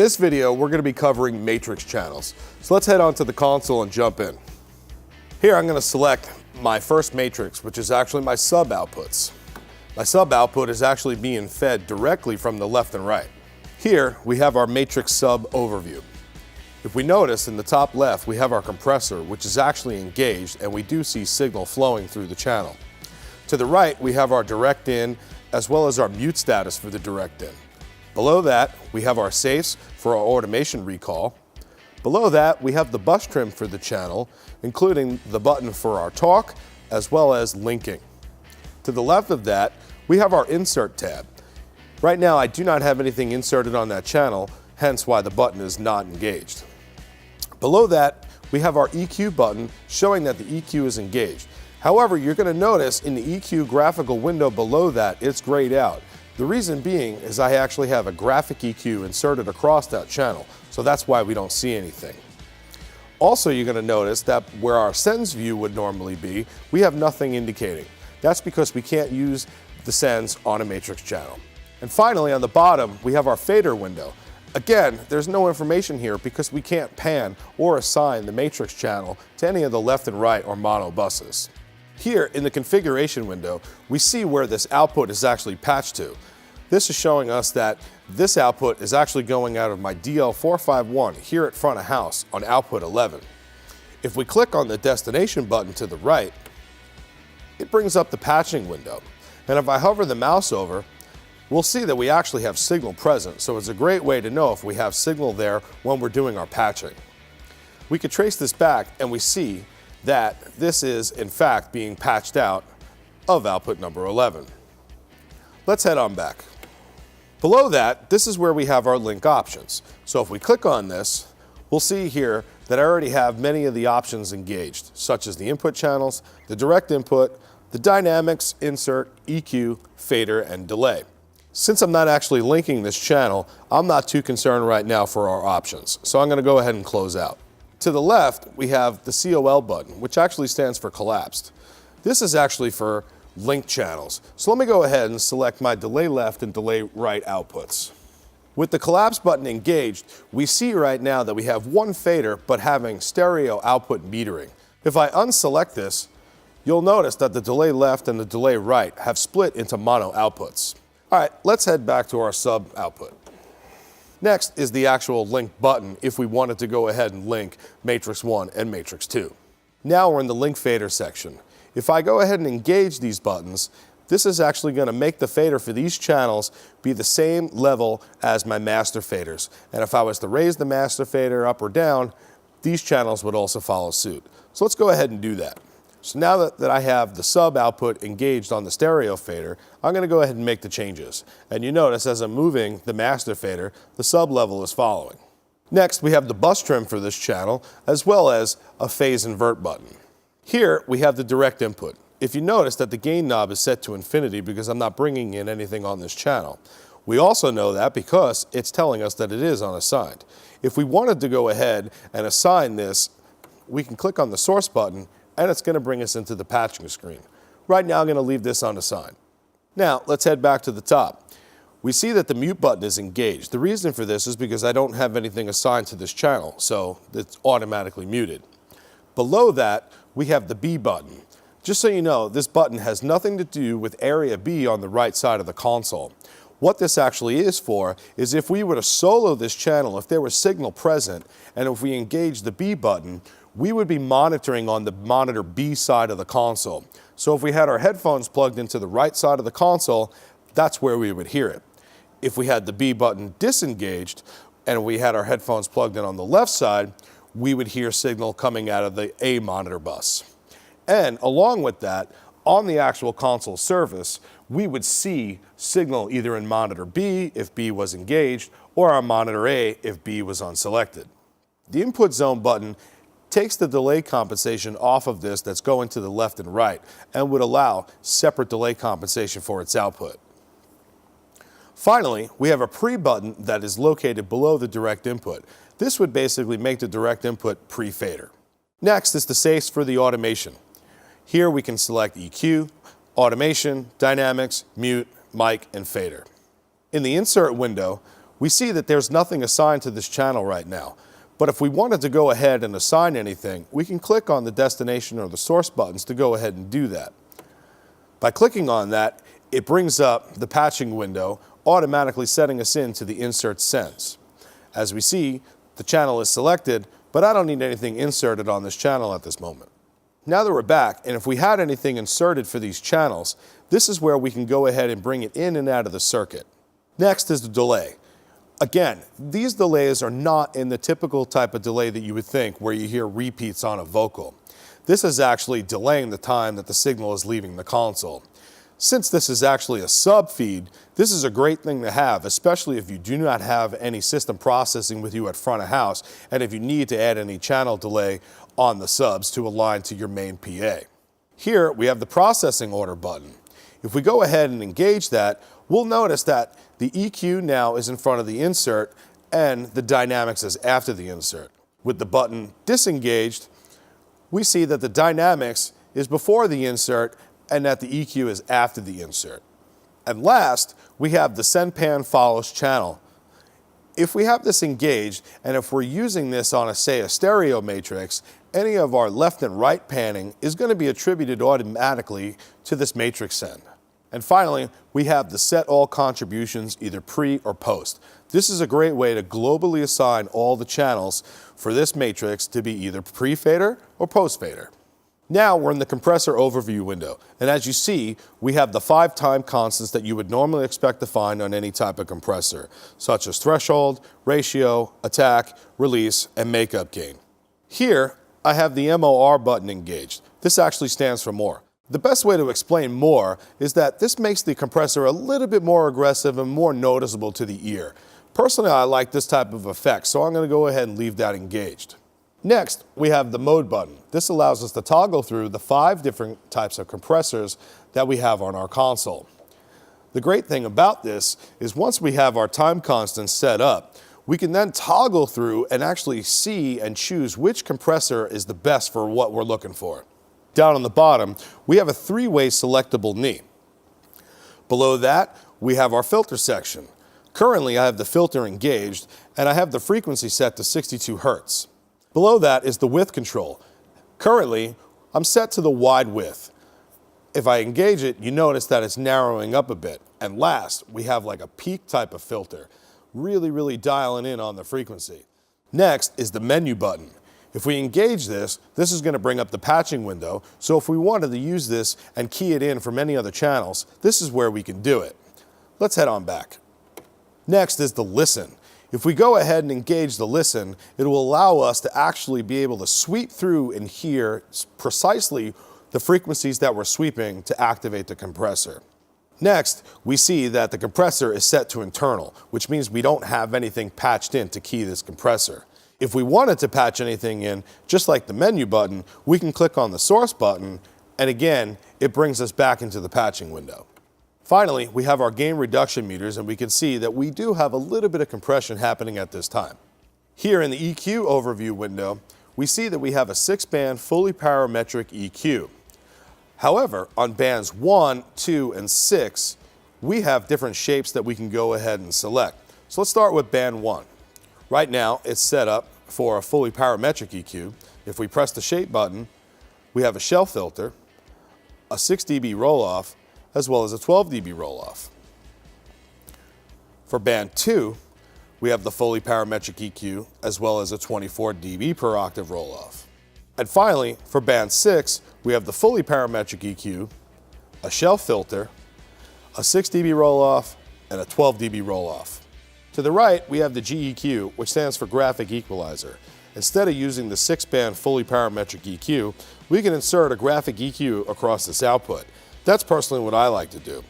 this video, we're going to be covering matrix channels. So let's head on to the console and jump in. Here I'm going to select my first matrix, which is actually my sub outputs. My sub output is actually being fed directly from the left and right. Here we have our matrix sub overview. If we notice in the top left, we have our compressor, which is actually engaged, and we do see signal flowing through the channel. To the right, we have our direct in, as well as our mute status for the direct in. Below that, we have our safes for our automation recall. Below that, we have the bus trim for the channel, including the button for our talk, as well as linking. To the left of that, we have our insert tab. Right now, I do not have anything inserted on that channel, hence why the button is not engaged. Below that, we have our EQ button showing that the EQ is engaged. However, you're going to notice in the EQ graphical window below that, it's grayed out. The reason being is I actually have a graphic EQ inserted across that channel, so that's why we don't see anything. Also, you're going to notice that where our sends view would normally be, we have nothing indicating. That's because we can't use the sends on a matrix channel. And finally, on the bottom, we have our fader window. Again, there's no information here because we can't pan or assign the matrix channel to any of the left and right or mono buses. Here in the configuration window, we see where this output is actually patched to. This is showing us that this output is actually going out of my DL451 here at front of house on output 11. If we click on the destination button to the right, it brings up the patching window. And if I hover the mouse over, we'll see that we actually have signal present, so it's a great way to know if we have signal there when we're doing our patching. We could trace this back and we see that this is in fact being patched out of output number 11. Let's head on back. Below that, this is where we have our link options. So if we click on this, we'll see here that I already have many of the options engaged, such as the input channels, the direct input, the dynamics, insert, EQ, fader, and delay. Since I'm not actually linking this channel, I'm not too concerned right now for our options, so I'm going to go ahead and close out. To the left, we have the COL button, which actually stands for collapsed. This is actually for linked channels, so let me go ahead and select my delay left and delay right outputs. With the collapse button engaged, we see right now that we have one fader but having stereo output metering. If I unselect this, you'll notice that the delay left and the delay right have split into mono outputs. All right, let's head back to our sub output. Next is the actual link button if we wanted to go ahead and link matrix 1 and matrix 2. Now we're in the link fader section. If I go ahead and engage these buttons, this is actually going to make the fader for these channels be the same level as my master faders. And if I was to raise the master fader up or down, these channels would also follow suit. So let's go ahead and do that. So now that I have the sub output engaged on the stereo fader, I'm going to go ahead and make the changes. And you notice as I'm moving the master fader, the sub level is following. Next, we have the bus trim for this channel, as well as a phase invert button. Here, we have the direct input. If you notice that the gain knob is set to infinity because I'm not bringing in anything on this channel. We also know that because it's telling us that it is unassigned. If we wanted to go ahead and assign this, we can click on the source button and it's going to bring us into the patching screen. Right now I'm going to leave this unassigned. Now let's head back to the top. We see that the mute button is engaged. The reason for this is because I don't have anything assigned to this channel, so it's automatically muted. Below that, we have the B button. Just so you know, this button has nothing to do with area B on the right side of the console. What this actually is for is if we were to solo this channel, if there was signal present, and if we engage the B button, we would be monitoring on the monitor B side of the console. So if we had our headphones plugged into the right side of the console, that's where we would hear it. If we had the B button disengaged and we had our headphones plugged in on the left side, we would hear signal coming out of the A monitor bus. And along with that, on the actual console surface, we would see signal either in monitor B if B was engaged, or on monitor A if B was unselected. The input zone button takes the delay compensation off of this that's going to the left and right and would allow separate delay compensation for its output. Finally, we have a pre-button that is located below the direct input. This would basically make the direct input pre-fader. Next is the safes for the automation. Here we can select EQ, automation, dynamics, mute, mic, and fader. In the insert window, We see that there's nothing assigned to this channel right now. But if we wanted to go ahead and assign anything, we can click on the destination or the source buttons to go ahead and do that. By clicking on that, it brings up the patching window, automatically setting us into the insert sends. As we see, the channel is selected, but I don't need anything inserted on this channel at this moment. Now that we're back, and if we had anything inserted for these channels, this is where we can go ahead and bring it in and out of the circuit. Next is the delay. Again, these delays are not in the typical type of delay that you would think where you hear repeats on a vocal. This is actually delaying the time that the signal is leaving the console. Since this is actually a sub feed, this is a great thing to have, especially if you do not have any system processing with you at front of house and if you need to add any channel delay on the subs to align to your main PA. Here we have the processing order button. If we go ahead and engage that, we'll notice that the EQ now is in front of the insert and the dynamics is after the insert. With the button disengaged, we see that the dynamics is before the insert and that the EQ is after the insert. And last, we have the send pan follows channel. If we have this engaged, and if we're using this on say a stereo matrix, any of our left and right panning is going to be attributed automatically to this matrix send. And finally, we have the set all contributions either pre or post. This is a great way to globally assign all the channels for this matrix to be either pre-fader or post-fader. Now we're in the compressor overview window, and as you see, we have the 5 time constants that you would normally expect to find on any type of compressor, such as threshold, ratio, attack, release, and makeup gain. Here, I have the MOR button engaged. This actually stands for more. The best way to explain more is that this makes the compressor a little bit more aggressive and more noticeable to the ear. Personally, I like this type of effect, so I'm going to go ahead and leave that engaged. Next, we have the mode button. This allows us to toggle through the 5 different types of compressors that we have on our console. The great thing about this is once we have our time constants set up, we can then toggle through and actually see and choose which compressor is the best for what we're looking for. Down on the bottom, we have a 3-way selectable knee. Below that, we have our filter section. Currently, I have the filter engaged, and I have the frequency set to 62 Hertz. Below that is the width control. Currently, I'm set to the wide width. If I engage it, you notice that it's narrowing up a bit. And last, we have like a peak type of filter, really dialing in on the frequency. Next is the menu button. If we engage this, this is going to bring up the patching window, so if we wanted to use this and key it in from any other channels, this is where we can do it. Let's head on back. Next is the listen. If we go ahead and engage the listen, it will allow us to actually be able to sweep through and hear precisely the frequencies that we're sweeping to activate the compressor. Next, we see that the compressor is set to internal, which means we don't have anything patched in to key this compressor. If we wanted to patch anything in, just like the menu button, we can click on the source button, and again, it brings us back into the patching window. Finally, we have our gain reduction meters, and we can see that we do have a little bit of compression happening at this time. Here in the EQ overview window, we see that we have a 6-band fully parametric EQ. However, on bands 1, 2, and 6, we have different shapes that we can go ahead and select. So let's start with band 1. Right now, it's set up for a fully parametric EQ. If we press the shape button, we have a shell filter, a 6 dB roll-off, as well as a 12 dB roll-off. For band 2, we have the fully parametric EQ, as well as a 24 dB per octave roll-off. And finally, for band 6, we have the fully parametric EQ, a shell filter, a 6 dB roll-off, and a 12 dB roll-off. To the right, we have the GEQ, which stands for graphic equalizer. Instead of using the 6-band fully parametric EQ, we can insert a graphic EQ across this output. That's personally what I like to do.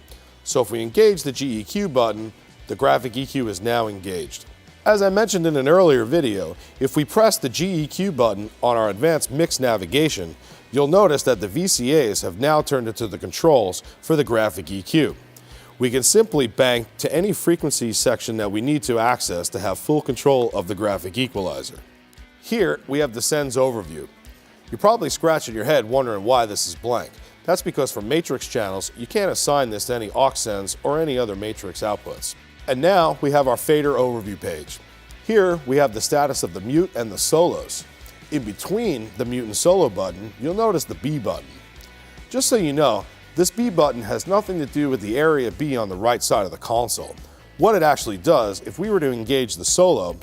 So if we engage the GEQ button, the graphic EQ is now engaged. As I mentioned in an earlier video, if we press the GEQ button on our advanced mix navigation, you'll notice that the VCAs have now turned into the controls for the graphic EQ. We can simply bank to any frequency section that we need to access to have full control of the graphic equalizer. Here, we have the sends overview. You're probably scratching your head wondering why this is blank. That's because for matrix channels, you can't assign this to any aux sends or any other matrix outputs. And now we have our fader overview page. Here we have the status of the mute and the solos. In between the mute and solo button, you'll notice the B button. Just so you know, this B button has nothing to do with the area B on the right side of the console. What it actually does, if we were to engage the solo,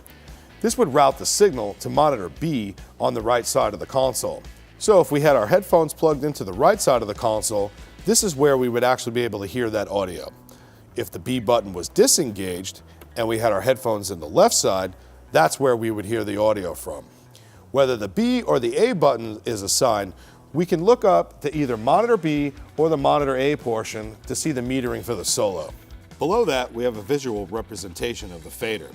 this would route the signal to monitor B on the right side of the console. So if we had our headphones plugged into the right side of the console, this is where we would actually be able to hear that audio. If the B button was disengaged and we had our headphones in the left side, that's where we would hear the audio from. Whether the B or the A button is assigned, we can look up to either monitor B or the monitor A portion to see the metering for the solo. Below that, we have a visual representation of the fader.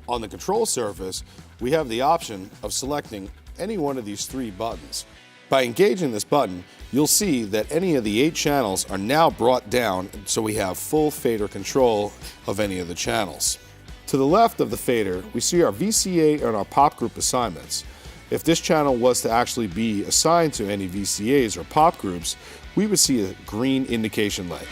On the control surface, we have the option of selecting any one of these 3 buttons. By engaging this button, you'll see that any of the 8 channels are now brought down, so we have full fader control of any of the channels. To the left of the fader, we see our VCA and our pop group assignments. If this channel was to actually be assigned to any VCAs or pop groups, we would see a green indication light.